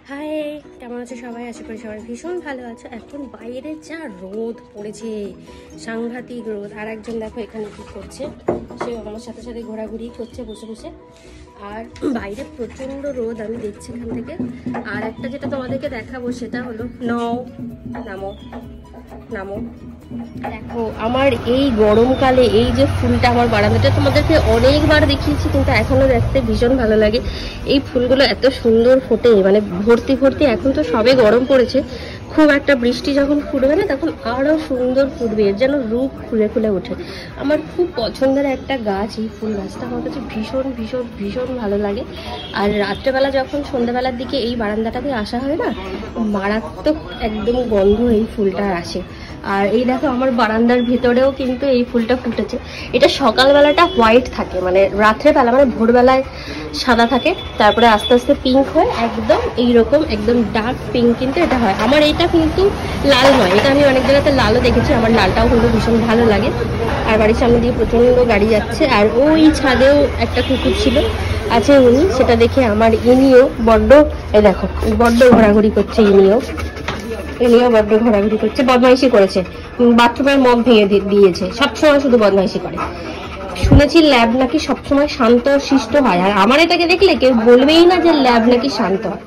High, কেমন আছো সবাই? আশা করি সবাই ভীষণ ভালো আছো। এখন বাইরে যা রোদ পড়েছে, সাংঘাতিক রোদ। আর একজন দেখো এখানে কি করছে, সে আমার সাথে সাথে ঘোরাঘুরি করছে বসে বসে। আর বাইরে প্রচণ্ড রোদ, আমি দেখছি এখান থেকে। আর একটা যেটা তোমাদেরকে দেখাবো সেটা হলো নামো নামো। দেখো আমার এই গরমকালে এই যে ফুলটা আমার বারান্দাটা তোমাদেরকে অনেকবার দেখিয়েছি, কিন্তু এখনো দেখতে ভীষণ ভালো লাগে। এই ফুলগুলো এত সুন্দর ফোটে, মানে ভর্তি ভর্তি। এখন তো সবে গরম পড়েছে, খুব একটা বৃষ্টি যখন ফুটবে না তখন আরো সুন্দর ফুটবে, যেন রূপ খুলে খুলে ওঠে। আমার খুব পছন্দের একটা গাছ এই ফুল গাছটা, আমার কাছে ভীষণ ভীষণ ভীষণ ভালো লাগে। আর রাত্রেবেলা যখন সন্ধ্যাবেলার দিকে এই বারান্দাটাতে আসা হয় না, মারাত্মক একদম গন্ধ এই ফুলটার আসে। আর এই দেখো আমার বারান্দার ভিতরেও কিন্তু এই ফুলটা ফুটেছে। এটা সকালবেলাটা হোয়াইট থাকে, মানে রাত্রেবেলা মানে ভোরবেলায় সাদা থাকে, তারপরে আস্তে আস্তে পিঙ্ক হয়, একদম এইরকম একদম ডার্ক পিঙ্ক কিন্তু এটা হয়। আমার এটা কিন্তু লাল নয়, এটা আমি অনেক জায়গাতে লালও দেখেছি, আমার লালটাও কিন্তু ভীষণ ভালো লাগে। আর বাড়ির সামনে দিয়ে প্রচণ্ড গাড়ি যাচ্ছে। আর ওই ছাদেও একটা কুকুর ছিল, আছে উনি, সেটা দেখে আমার ইনিও বড্ড, এই দেখো বড্ড ঘোরাঘুরি করছে। ইনিও বড্ড ঘোরাঘুরি করছে, বদমাইশি করেছে, বাথরুমের মগ ভেঙে দিয়েছে। সবসময় শুধু বদমাইশি করে। শুনেছি ল্যাব নাকি সবসময় শান্ত শিষ্ট হয়, আর আমার এটাকে দেখলে কেউ বলবেই না যে ল্যাব নাকি শান্ত হয়।